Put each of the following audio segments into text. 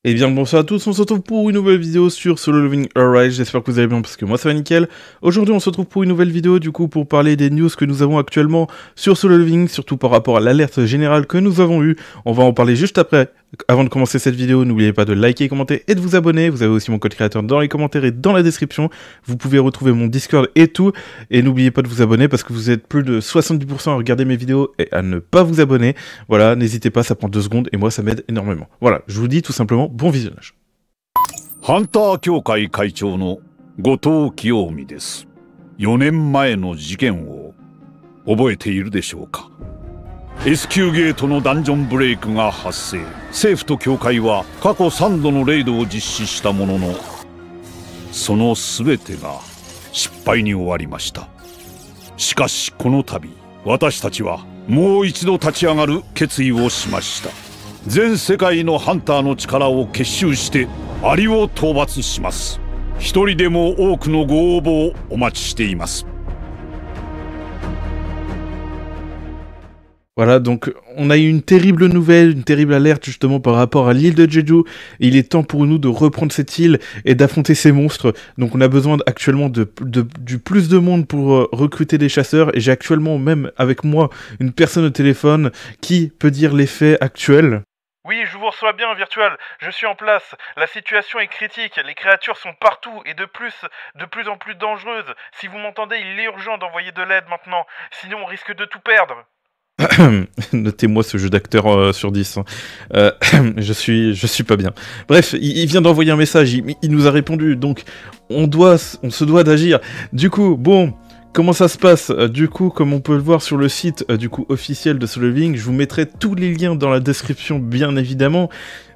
Et bien bonsoir à tous, on se retrouve pour une nouvelle vidéo sur Solo Leveling Arise, j'espère que vous allez bien parce que moi ça va nickel. Aujourd'hui on se retrouve pour une nouvelle vidéo du coup pour parler des news que nous avons actuellement sur Solo Leveling, surtout par rapport à l'alerte générale que nous avons eue. On va en parler juste après. Avant de commencer cette vidéo, n'oubliez pas de liker, commenter et de vous abonner. Vous avez aussi mon code créateur dans les commentaires et dans la description. Vous pouvez retrouver mon Discord et tout. Et n'oubliez pas de vous abonner parce que vous êtes plus de 70% à regarder mes vidéos et à ne pas vous abonner. Voilà, n'hésitez pas, ça prend 2 secondes et moi ça m'aide énormément. Voilà, je vous dis tout simplement bon visionnage. Hunter 協会会長の後藤清臣です。4年前の事件を覚えているでしょうか。S 級ゲートのダンジョンブレイクが発生。政府と協会は過去3度のレイドを実施したものの、その全てが失敗に終わりました。しかしこの度、私たちはもう一度立ち上がる決意をしました。全世界のハンターの力を結集してアリを討伐します。一人でも多くのご応募をお待ちしています。Voilà, donc on a eu une terrible nouvelle, une terrible alerte justement par rapport à l'île de Jeju. Et il est temps pour nous de reprendre cette île et d'affronter ces monstres. Donc on a besoin actuellement du plus de monde pour recruter des chasseurs. Et j'ai actuellement même avec moi une personne au téléphone qui peut dire les faits actuels. Oui, je vous reçois bien, Virtual. Je suis en place. La situation est critique. Les créatures sont partout et de plus en plus dangereuses. Si vous m'entendez, il est urgent d'envoyer de l'aide maintenant. Sinon, on risque de tout perdre. Notez-moi ce jeu d'acteur sur 10. Je suis pas bien. Bref, il vient d'envoyer un message. Il nous a répondu. Donc, on se doit d'agir. Du coup, bon... Comment ça se passe? Du coup, comme on peut le voir sur le site officiel de Solo Leveling, je vous mettrai tous les liens dans la description, bien évidemment.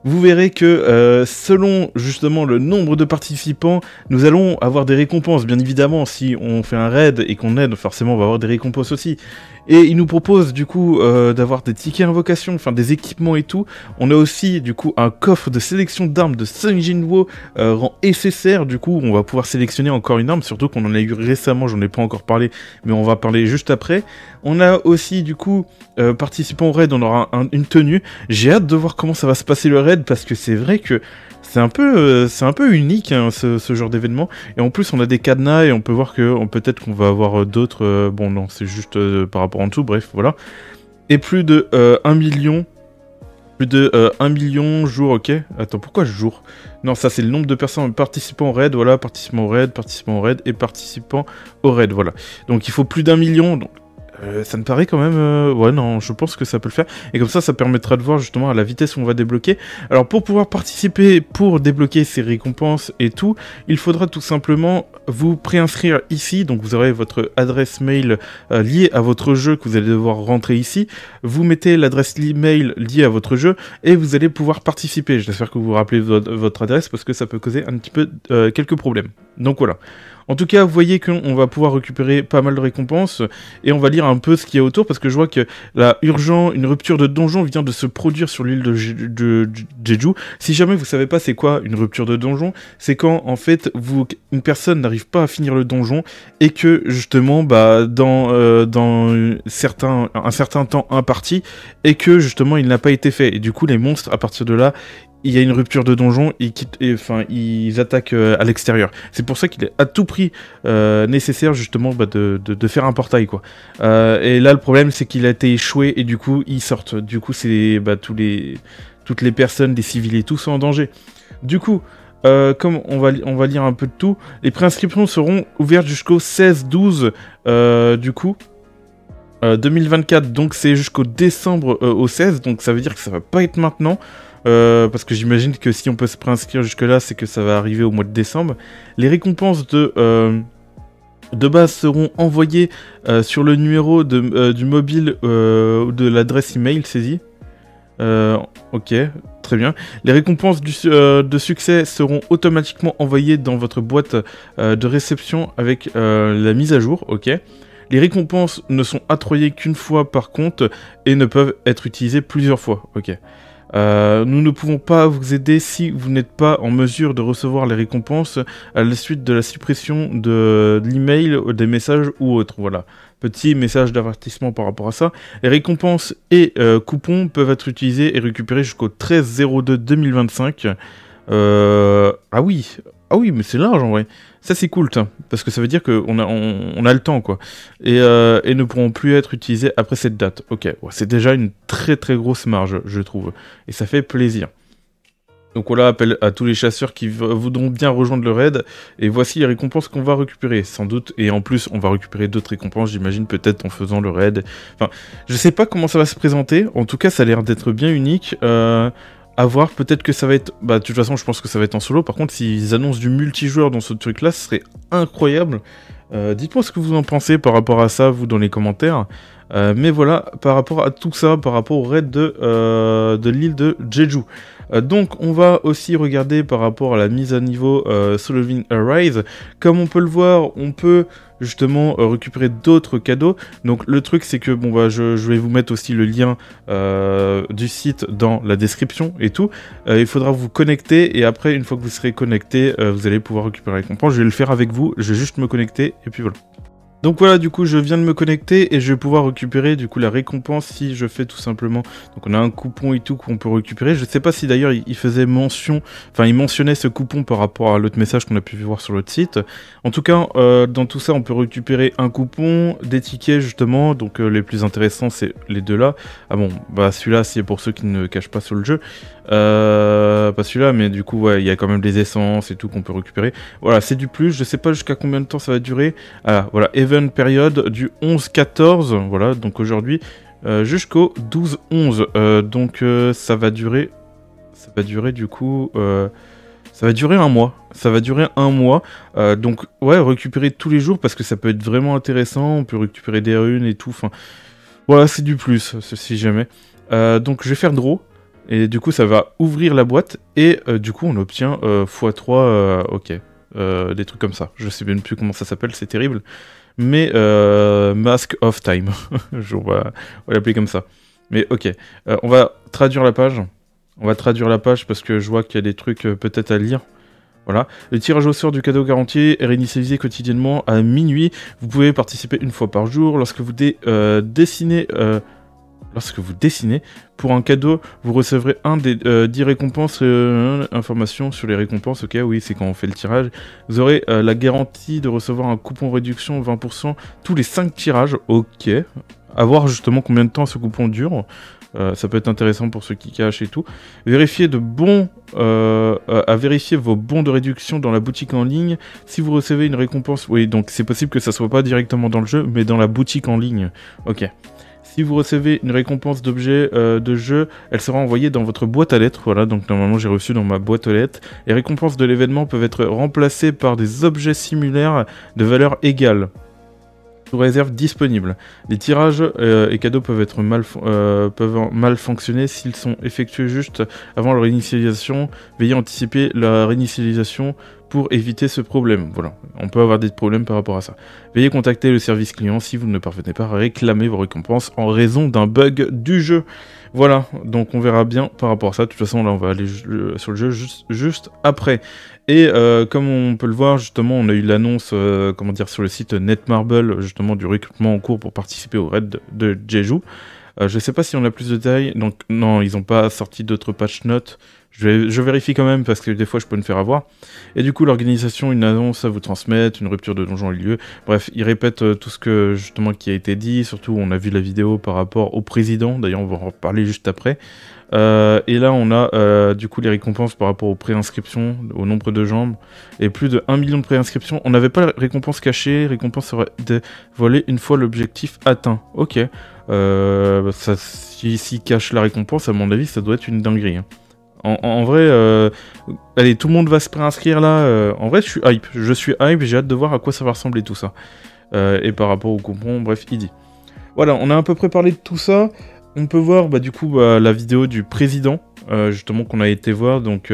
Vous verrez que selon justement le nombre de participants, nous allons avoir des récompenses. Bien évidemment, si on fait un raid et qu'on aide, forcément on va avoir des récompenses aussi. Et il nous propose du coup d'avoir des tickets invocation, enfin des équipements et tout. On a aussi du coup un coffre de sélection d'armes de Sung Jinwo rang SSR. Du coup on va pouvoir sélectionner encore une arme, surtout qu'on en a eu récemment, j'en ai pas encore parlé, mais on va parler juste après. On a aussi du coup participant au raid, on aura une tenue. J'ai hâte de voir comment ça va se passer le raid parce que c'est vrai que c'est un peu unique hein, ce genre d'événement. Et en plus on a des cadenas et on peut voir que peut-être qu'on va avoir d'autres... bon non, c'est juste par rapport en dessous, bref, voilà. Et plus de 1 million... Plus de 1 million jours, ok. Attends, pourquoi jour? Non, ça c'est le nombre de personnes participants au raid, voilà, participants au raid et participants au raid, voilà. Donc il faut plus d'1 million, donc... ça me paraît quand même... ouais, non, je pense que ça peut le faire. Et comme ça permettra de voir justement à la vitesse où on va débloquer. Alors, pour pouvoir participer, pour débloquer ces récompenses et tout, il faudra tout simplement vous préinscrire ici. Donc, vous aurez votre adresse mail liée à votre jeu que vous allez devoir rentrer ici. Vous mettez l'adresse mail liée à votre jeu et vous allez pouvoir participer. J'espère que vous vous rappelez votre adresse parce que ça peut causer un petit peu quelques problèmes. Donc, voilà. En tout cas, vous voyez qu'on va pouvoir récupérer pas mal de récompenses et on va lire un peu ce qu'il y a autour parce que je vois que là, urgent, une rupture de donjon vient de se produire sur l'île de Jeju. Si jamais vous savez pas c'est quoi une rupture de donjon, c'est quand en fait une personne n'arrive pas à finir le donjon et que justement dans un certain temps imparti et que justement il n'a pas été fait et du coup les monstres à partir de là il y a une rupture de donjon, ils attaquent à l'extérieur. C'est pour ça qu'il est à tout prix nécessaire justement de faire un portail quoi. Et là le problème c'est qu'il a été échoué et du coup ils sortent. Du coup c'est toutes les personnes, les civils et tout sont en danger. Du coup comme on va lire un peu de tout, les préinscriptions seront ouvertes jusqu'au 16-12 du coup. 2024, donc c'est jusqu'au décembre au 16, donc ça veut dire que ça va pas être maintenant. Parce que j'imagine que si on peut se préinscrire jusque là, c'est que ça va arriver au mois de décembre. Les récompenses de base seront envoyées sur le numéro du mobile ou de l'adresse email saisie. Ok, très bien. Les récompenses de succès seront automatiquement envoyées dans votre boîte de réception avec la mise à jour, ok. Les récompenses ne sont octroyées qu'une fois par compte et ne peuvent être utilisées plusieurs fois, ok. Nous ne pouvons pas vous aider si vous n'êtes pas en mesure de recevoir les récompenses à la suite de la suppression de l'email, des messages ou autre. Voilà. Petit message d'avertissement par rapport à ça. Les récompenses et coupons peuvent être utilisés et récupérés jusqu'au 13/02/2025. Ah oui, mais c'est large en vrai. Ça c'est cool, parce que ça veut dire qu'on a le temps, quoi. Et ne pourront plus être utilisés après cette date. Ok, ouais, c'est déjà une très très grosse marge, je trouve. Et ça fait plaisir. Donc voilà, appel à tous les chasseurs qui voudront bien rejoindre le raid. Et voici les récompenses qu'on va récupérer, sans doute. Et en plus, on va récupérer d'autres récompenses, j'imagine, peut-être en faisant le raid. Enfin, je sais pas comment ça va se présenter. En tout cas, ça a l'air d'être bien unique. À voir, peut-être que ça va être... Bah, de toute façon, je pense que ça va être en solo. Par contre, s'ils annoncent du multijoueur dans ce truc-là, ce serait incroyable. Dites-moi ce que vous en pensez par rapport à ça, vous, dans les commentaires. Mais voilà, par rapport à tout ça, par rapport au raid de l'île de Jeju. Donc on va aussi regarder par rapport à la mise à niveau Solovin Arise. Comme on peut le voir, on peut justement récupérer d'autres cadeaux. Donc le truc c'est que bon bah je vais vous mettre aussi le lien du site dans la description et tout. Il faudra vous connecter et après une fois que vous serez connecté, vous allez pouvoir récupérer la récompense. Je vais le faire avec vous, je vais juste me connecter et puis voilà. Donc voilà, du coup, je viens de me connecter et je vais pouvoir récupérer du coup la récompense si je fais tout simplement. Donc on a un coupon et tout qu'on peut récupérer. Je sais pas si d'ailleurs il faisait mention, enfin il mentionnait ce coupon par rapport à l'autre message qu'on a pu voir sur l'autre site. En tout cas, dans tout ça, on peut récupérer un coupon, des tickets justement. Donc les plus intéressants, c'est les deux là. Ah bon, bah celui-là, c'est pour ceux qui ne cachent pas sur le jeu. Pas celui-là, mais du coup, ouais, il y a quand même des essences et tout qu'on peut récupérer. Voilà, c'est du plus. Je sais pas jusqu'à combien de temps ça va durer. Ah, voilà, event période du 11-14. Voilà, donc aujourd'hui jusqu'au 12-11. Donc ça va durer. Ça va durer du coup. Ça va durer un mois. Ça va durer un mois. Donc, ouais, récupérer tous les jours parce que ça peut être vraiment intéressant. On peut récupérer des runes et tout. Enfin, voilà, c'est du plus, si jamais. Donc, je vais faire draw. Et du coup, ça va ouvrir la boîte. Et du coup, on obtient x3. Ok. Des trucs comme ça. Je sais même plus comment ça s'appelle. C'est terrible. Mais Mask of Time. on va l'appeler comme ça. Mais ok. On va traduire la page. On va traduire la page parce que je vois qu'il y a des trucs peut-être à lire. Voilà. Le tirage au sort du cadeau garanti est réinitialisé quotidiennement à minuit. Vous pouvez participer une fois par jour. Lorsque vous dessinez pour un cadeau, vous recevrez un des 10 récompenses. Informations sur les récompenses. Ok, oui, c'est quand on fait le tirage. Vous aurez la garantie de recevoir un coupon réduction 20% tous les 5 tirages. Ok. À voir justement combien de temps ce coupon dure. Ça peut être intéressant pour ceux qui cachent et tout. Vérifiez à vérifier vos bons de réduction dans la boutique en ligne. Si vous recevez une récompense, oui, donc c'est possible que ça soit pas directement dans le jeu, mais dans la boutique en ligne. Ok. Si vous recevez une récompense d'objet de jeu, elle sera envoyée dans votre boîte à lettres. Voilà, donc normalement j'ai reçu dans ma boîte aux lettres. Les récompenses de l'événement peuvent être remplacées par des objets similaires de valeur égale. Sous réserve disponible. Les tirages et cadeaux peuvent mal fonctionner s'ils sont effectués juste avant leur réinitialisation. Veuillez anticiper la réinitialisation pour éviter ce problème. Voilà, on peut avoir des problèmes par rapport à ça. Veuillez contacter le service client si vous ne parvenez pas à réclamer vos récompenses en raison d'un bug du jeu. Voilà, donc on verra bien par rapport à ça. De toute façon, là, on va aller sur le jeu juste après. Et comme on peut le voir, justement, on a eu l'annonce, sur le site Netmarble, justement, du recrutement en cours pour participer au raid de Jeju. Je sais pas si on a plus de détails. Donc, non, ils n'ont pas sorti d'autres patch notes. Je vérifie quand même parce que des fois je peux me faire avoir. Et du coup l'organisation, une annonce à vous transmettre, une rupture de donjon a eu lieu. Bref, ils répètent tout ce que justement qui a été dit. Surtout on a vu la vidéo par rapport au président. D'ailleurs on va en reparler juste après. Et là on a du coup les récompenses par rapport aux préinscriptions, au nombre de jambes. Et plus de 1 million de préinscriptions. On n'avait pas la récompense cachée. Récompense serait dévoilée une fois l'objectif atteint. Ok. S'ils cachent la récompense, à mon avis ça doit être une dinguerie. Hein. En vrai, allez, tout le monde va se préinscrire là. En vrai, je suis hype, j'ai hâte de voir à quoi ça va ressembler tout ça. Et par rapport au coupon, bref, il dit. Voilà, on a à peu près parlé de tout ça. On peut voir, du coup, la vidéo du président, justement, qu'on a été voir. Donc,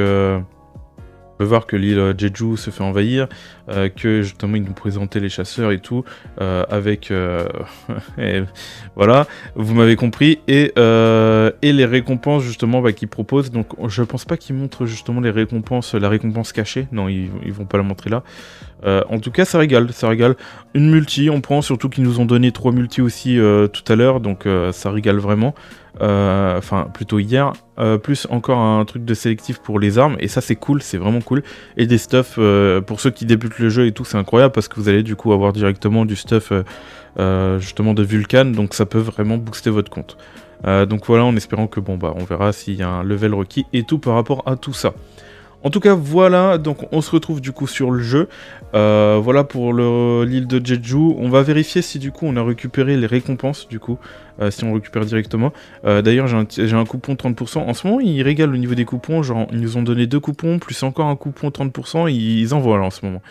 On peut voir que l'île Jeju se fait envahir, que justement ils nous présentaient les chasseurs et tout, avec... et voilà, vous m'avez compris, et les récompenses justement qu'ils proposent. Donc je pense pas qu'ils montrent justement les récompenses, la récompense cachée, non ils vont pas la montrer là. En tout cas ça régale, ça régale. Une multi, on prend, surtout qu'ils nous ont donné 3 multi aussi tout à l'heure, donc ça régale vraiment. Enfin plutôt hier, plus encore un truc de sélectif pour les armes, et ça c'est cool, c'est vraiment cool, et des stuff pour ceux qui débutent le jeu et tout, c'est incroyable parce que vous allez du coup avoir directement du stuff justement de Vulcan, donc ça peut vraiment booster votre compte. Donc voilà, en espérant que bon bah on verra s'il y a un level requis et tout par rapport à tout ça. En tout cas, voilà, donc on se retrouve du coup sur le jeu. Voilà pour l'île de Jeju. On va vérifier si du coup on a récupéré les récompenses, du coup, si on récupère directement. D'ailleurs, j'ai un coupon 30%. En ce moment, ils régalent au niveau des coupons. Genre, ils nous ont donné 2 coupons, plus encore un coupon 30%. Ils envoient là en ce moment.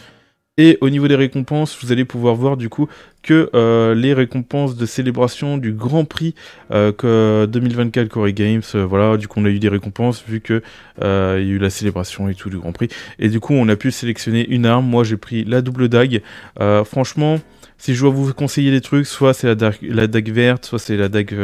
Et au niveau des récompenses, vous allez pouvoir voir du coup que les récompenses de célébration du Grand Prix que 2024 Corée Games, voilà, du coup on a eu des récompenses vu que il y a eu la célébration et tout du Grand Prix. Et du coup on a pu sélectionner une arme, moi j'ai pris la double dague. Franchement, si je dois vous conseiller des trucs, soit c'est la dague verte, soit c'est la dague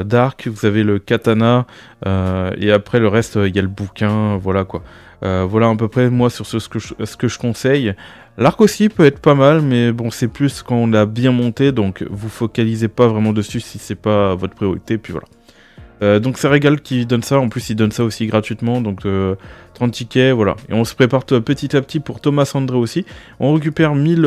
dark, vous avez le katana, et après le reste, il y a le bouquin, voilà quoi. Voilà à peu près moi sur ce que je conseille. L'arc aussi peut être pas mal, mais bon c'est plus quand on a bien monté, donc vous focalisez pas vraiment dessus si c'est pas votre priorité, puis voilà. Donc c'est Régal qui donne ça, en plus il donne ça aussi gratuitement, donc 30 tickets, voilà. Et on se prépare petit à petit pour Thomas André aussi. On récupère 1000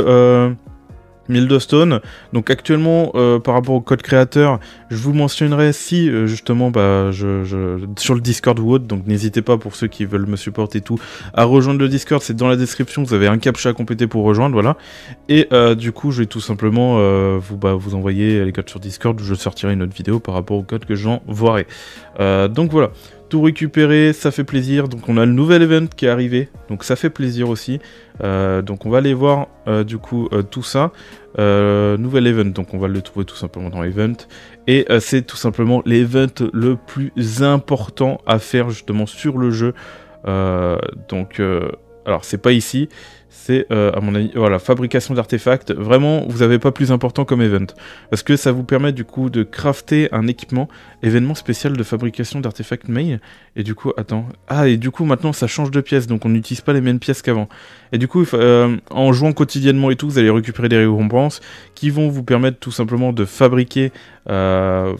de stone. Donc actuellement par rapport au code créateur, je vous mentionnerai si justement bah, sur le Discord ou autre, donc n'hésitez pas pour ceux qui veulent me supporter et tout à rejoindre le Discord, c'est dans la description, vous avez un captcha à compléter pour rejoindre, voilà. Et du coup je vais tout simplement vous envoyer les codes sur Discord, où je sortirai une autre vidéo par rapport au code que j'envoierai. Donc voilà, tout récupérer, ça fait plaisir. Donc on a le nouvel event qui est arrivé, donc ça fait plaisir aussi. Donc on va aller voir du coup tout ça. Nouvel event, donc on va le trouver tout simplement dans event. Et c'est tout simplement l'event le plus important à faire justement sur le jeu. Alors c'est pas ici, c'est à mon avis, voilà, fabrication d'artefacts. Vraiment, vous n'avez pas plus important comme event. Parce que ça vous permet du coup de crafter un équipement, événement spécial de fabrication d'artefacts mail. Et du coup, attends. Ah, et du coup, maintenant ça change de pièces, donc on n'utilise pas les mêmes pièces qu'avant. Et du coup, en jouant quotidiennement et tout, vous allez récupérer des récompenses qui vont vous permettre tout simplement de fabriquer. Qui vont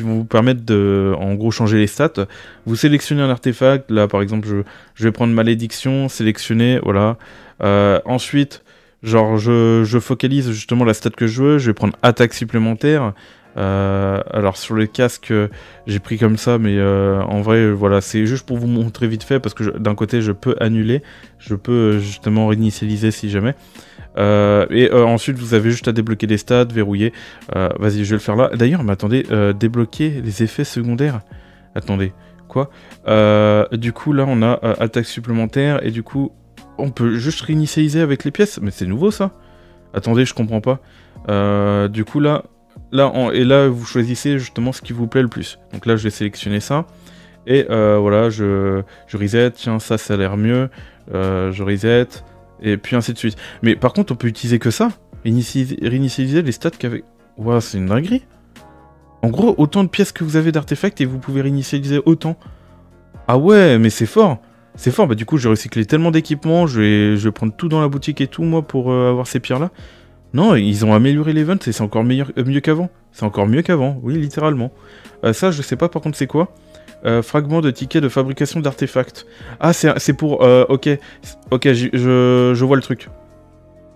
vous permettre de, en gros, changer les stats. Vous sélectionnez un artefact. Là, par exemple, je vais prendre malédiction, sélectionner, voilà. Ensuite, genre, je focalise justement la stat que je veux. Je vais prendre attaque supplémentaire. Alors sur le casque j'ai pris comme ça, mais en vrai voilà, c'est juste pour vous montrer vite fait, parce que d'un côté je peux annuler, je peux justement réinitialiser si jamais, et ensuite vous avez juste à débloquer les stats, verrouiller. Vas-y, je vais le faire là. D'ailleurs mais attendez, débloquer les effets secondaires, attendez, quoi? Du coup là on a attaque supplémentaire, et du coup on peut juste réinitialiser avec les pièces, mais c'est nouveau ça. Attendez, je comprends pas. Du coup là vous choisissez justement ce qui vous plaît le plus. Donc là je vais sélectionner ça, et voilà, je reset, tiens ça a l'air mieux, je reset, et puis ainsi de suite. Mais par contre on peut utiliser que ça, réinitialiser les stats qu'avec... Ouah, c'est une dinguerie. En gros, autant de pièces que vous avez d'artefacts et vous pouvez réinitialiser autant. Ah ouais, mais c'est fort. C'est fort, bah du coup je vais recycler tellement d'équipements, je vais prendre tout dans la boutique et tout moi pour avoir ces pierres là. Non, ils ont amélioré l'event et c'est encore mieux qu'avant. C'est encore mieux qu'avant, oui, littéralement. Ça, je sais pas par contre c'est quoi. Fragment de ticket de fabrication d'artefacts. Ah, c'est pour... ok, je vois le truc.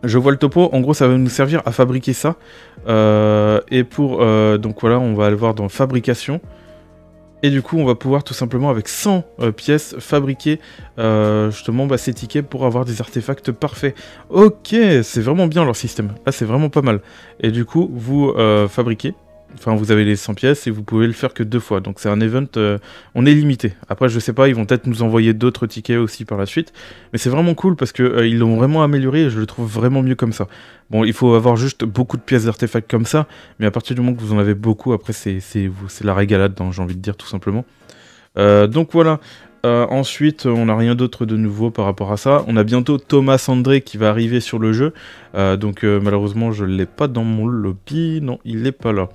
Je vois le topo. En gros, ça va nous servir à fabriquer ça. Et pour... donc voilà, on va aller voir dans fabrication. Et du coup, on va pouvoir tout simplement, avec 100 pièces, fabriquer justement ces tickets pour avoir des artefacts parfaits. Ok, c'est vraiment bien leur système. Là, c'est vraiment pas mal. Et du coup, vous fabriquez. Enfin, vous avez les 100 pièces et vous pouvez le faire que 2 fois. Donc, c'est un event, on est limité. Après, je sais pas, ils vont peut-être nous envoyer d'autres tickets aussi par la suite. Mais c'est vraiment cool parce que ils l'ont vraiment amélioré et je le trouve vraiment mieux comme ça. Bon, il faut avoir juste beaucoup de pièces d'artefacts comme ça. Mais à partir du moment que vous en avez beaucoup, après, c'est la régalade, hein, j'ai envie de dire tout simplement. Donc voilà, Ensuite, on n'a rien d'autre de nouveau par rapport à ça. On a bientôt Thomas André qui va arriver sur le jeu. Donc malheureusement, je ne l'ai pas dans mon lobby. Non, il n'est pas là.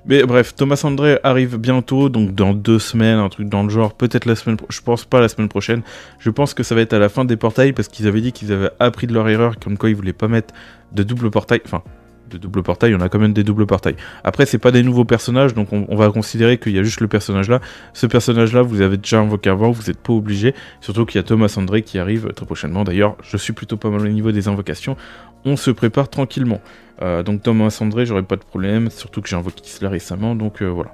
Mais bref, Thomas André arrive bientôt, donc dans 2 semaines, un truc dans le genre. Peut-être la semaine je pense pas la semaine prochaine. Je pense que ça va être à la fin des portails, parce qu'ils avaient dit qu'ils avaient appris de leur erreur, comme quoi ils voulaient pas mettre de double portail. Enfin, de double portail, on a quand même des doubles portails. Après, c'est pas des nouveaux personnages, donc on va considérer qu'il y a juste le personnage là. Ce personnage là, vous avez déjà invoqué avant, vous n'êtes pas obligé. Surtout qu'il y a Thomas André qui arrive très prochainement. D'ailleurs, je suis plutôt pas mal au niveau des invocations. On se prépare tranquillement. Donc Thomas André, j'aurais pas de problème. Surtout que j'ai invoqué cela récemment, donc voilà.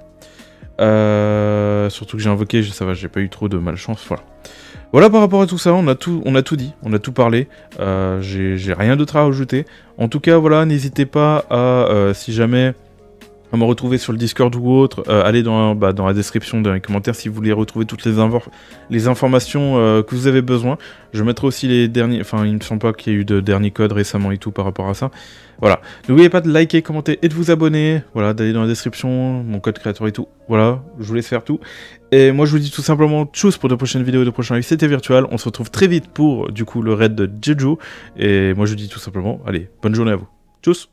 Surtout que j'ai invoqué, ça va, j'ai pas eu trop de malchance, voilà. Voilà par rapport à tout ça, on a tout dit, on a tout parlé, j'ai rien d'autre à rajouter. En tout cas, voilà, n'hésitez pas à, si jamais, à me retrouver sur le Discord ou autre, allez dans la description, dans les commentaires si vous voulez retrouver toutes les informations que vous avez besoin. Je mettrai aussi les derniers, enfin il me semble pas qu'il y ait eu de derniers codes récemment et tout par rapport à ça. Voilà, n'oubliez pas de liker, commenter et de vous abonner, voilà, d'aller dans la description, mon code créateur et tout, voilà, je vous laisse faire tout. Et moi je vous dis tout simplement tchuss pour de prochaines vidéos, de prochains lives, c'était Virtual, on se retrouve très vite pour du coup le raid de Jeju, et moi je vous dis tout simplement, allez, bonne journée à vous, tchuss.